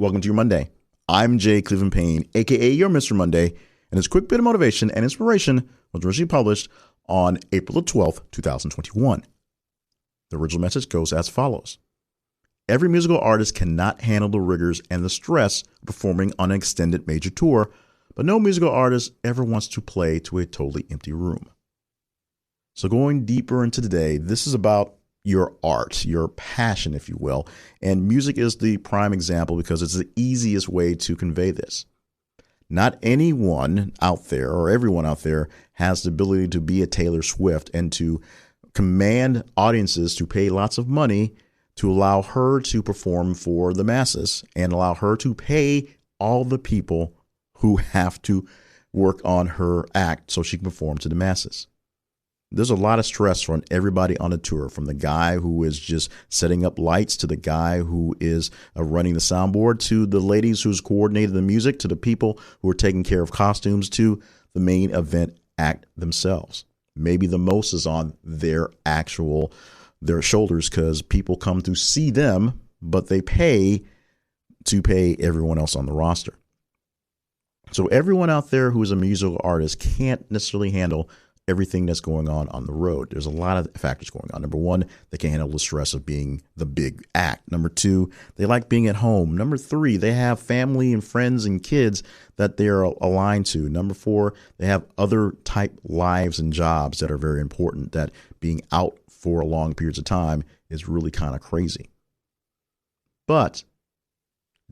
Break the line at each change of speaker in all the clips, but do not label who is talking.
Welcome to your Monday. I'm Jay Cleveland Payne, aka your Mr. Monday, and this quick bit of motivation and inspiration was originally published on April the 12th, 2021. The original message goes as follows. Every musical artist cannot handle the rigors and the stress of performing on an extended major tour, but no musical artist ever wants to play to a totally empty room. So going deeper into today, this is about your art, your passion, if you will. And music is the prime example because it's the easiest way to convey this. Not anyone out there or everyone out there has the ability to be a Taylor Swift and to command audiences to pay lots of money to allow her to perform for the masses and allow her to pay all the people who have to work on her act so she can perform to the masses. There's a lot of stress on everybody on a tour, from the guy who is just setting up lights to the guy who is running the soundboard to the ladies who's coordinating the music to the people who are taking care of costumes to the main event act themselves. Maybe the most is on their shoulders because people come to see them, but they pay to pay everyone else on the roster. So everyone out there who is a musical artist can't necessarily handle everything that's going on the road. There's a lot of factors going on. Number one, they can't handle the stress of being the big act. Number two, they like being at home. Number three, they have family and friends and kids that they're aligned to. Number four, they have other type lives and jobs that are very important, that being out for long periods of time is really kind of crazy. But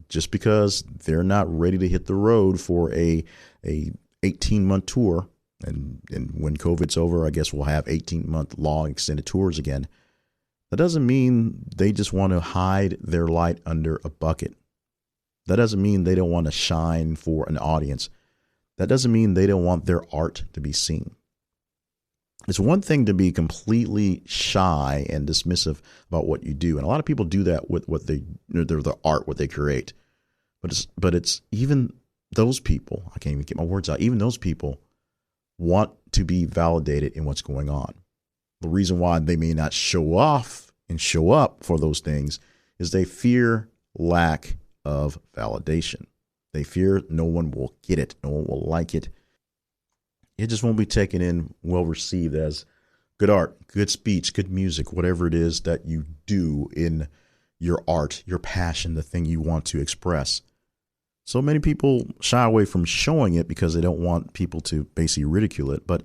just because they're not ready to hit the road for a 18-month tour, and when COVID's over, I guess we'll have 18-month long extended tours again. That doesn't mean they just want to hide their light under a bucket. That doesn't mean they don't want to shine for an audience. That doesn't mean they don't want their art to be seen. It's one thing to be completely shy and dismissive about what you do. And a lot of people do that with the art, what they create. But it's even those people, I can't even get my words out, even those people want to be validated in what's going on. The reason why they may not show off and show up for those things is they fear lack of validation. They fear no one will get it. No one will like it. It just won't be taken in, well received as good art, good speech, good music, whatever it is that you do in your art, your passion, the thing you want to express. So many people shy away from showing it because they don't want people to basically ridicule it. But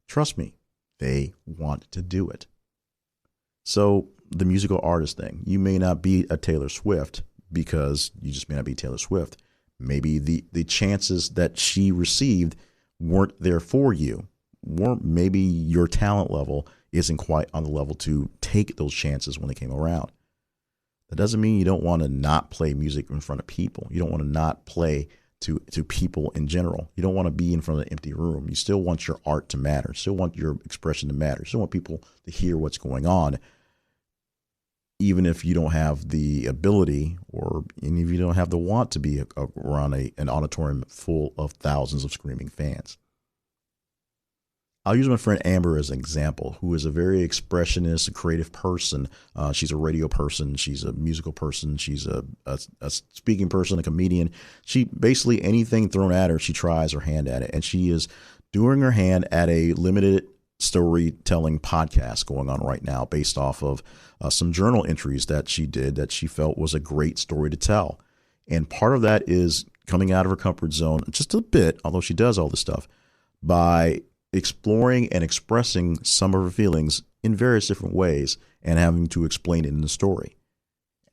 trust me, they want to do it. So the musical artist thing, you may not be a Taylor Swift because you just may not be Taylor Swift. Maybe the chances that she received weren't there for you. Or maybe your talent level isn't quite on the level to take those chances when they came around. That doesn't mean you don't want to not play music in front of people. You don't want to not play to people in general. You don't want to be in front of an empty room. You still want your art to matter. You still want your expression to matter. You still want people to hear what's going on, even if you don't have the ability or even if you don't have the want to be around an auditorium full of thousands of screaming fans. I'll use my friend Amber as an example, who is a very expressionist, a creative person. She's a radio person. She's a musical person. She's a speaking person, a comedian. She basically anything thrown at her, she tries her hand at it. And she is doing her hand at a limited storytelling podcast going on right now based off of some journal entries that she did that she felt was a great story to tell. And part of that is coming out of her comfort zone just a bit, although she does all this stuff, by exploring and expressing some of her feelings in various different ways and having to explain it in the story.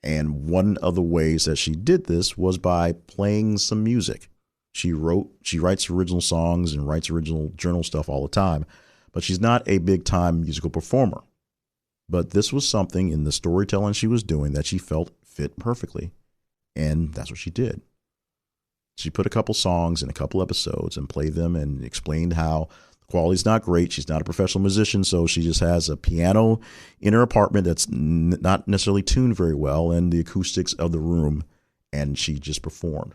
And one of the ways that she did this was by playing some music. She writes original songs and writes original journal stuff all the time, but she's not a big time musical performer. But this was something in the storytelling she was doing that she felt fit perfectly. And that's what she did. She put a couple songs in a couple episodes and played them and explained how the quality's not great. She's not a professional musician, so she just has a piano in her apartment that's not necessarily tuned very well and the acoustics of the room, and she just performed.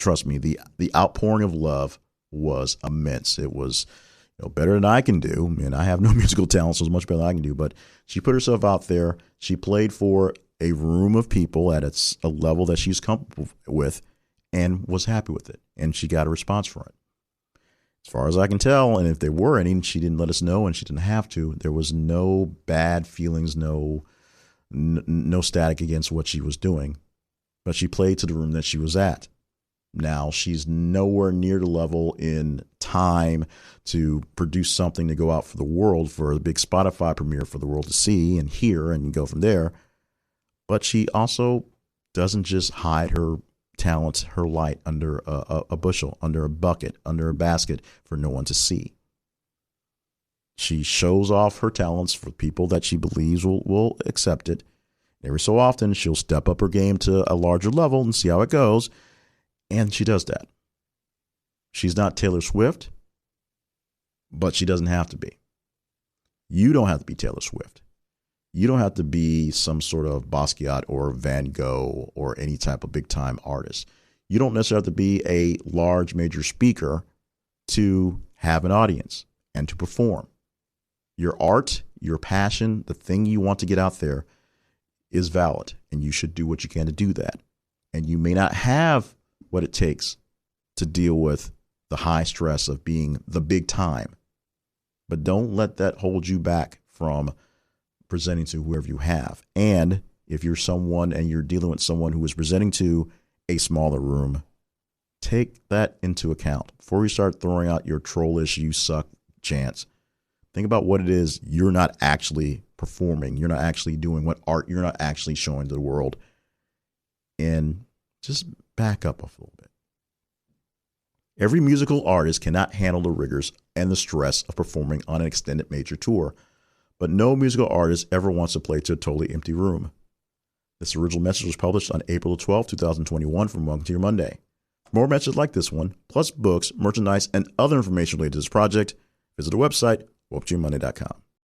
Trust me, the outpouring of love was immense. It was better than I can do. And I have no musical talent, so it's much better than I can do. But she put herself out there. She played for a room of people at a level that she's comfortable with and was happy with it. And she got a response from it. As far as I can tell, and if there were any, and she didn't let us know and she didn't have to, there was no bad feelings, no static against what she was doing. But she played to the room that she was at. Now, she's nowhere near the level in time to produce something to go out for the world, for a big Spotify premiere for the world to see and hear and go from there. But she also doesn't just hide her talents, her light under a bushel, under a bucket, under a basket for no one to see. She shows off her talents for people that she believes will accept it. Every so often, she'll step up her game to a larger level and see how it goes. And she does that. She's not Taylor Swift, but she doesn't have to be. You don't have to be Taylor Swift. You don't have to be some sort of Basquiat or Van Gogh or any type of big time artist. You don't necessarily have to be a large major speaker to have an audience and to perform. Your art, your passion, the thing you want to get out there is valid, and you should do what you can to do that. And you may not have what it takes to deal with the high stress of being the big time, but don't let that hold you back from presenting to whoever you have. And if you're someone and you're dealing with someone who is presenting to a smaller room, take that into account before you start throwing out your trollish "you suck" chants. Think about what it is you're not actually performing. You're not actually doing, what art you're not actually showing to the world. And just back up a little bit. Every musical artist cannot handle the rigors and the stress of performing on an extended major tour, but no musical artist ever wants to play to a totally empty room. This original message was published on April 12, 2021 from Welcome to Your Monday. For more messages like this one, plus books, merchandise, and other information related to this project, visit the website, welcometoyourmonday.com.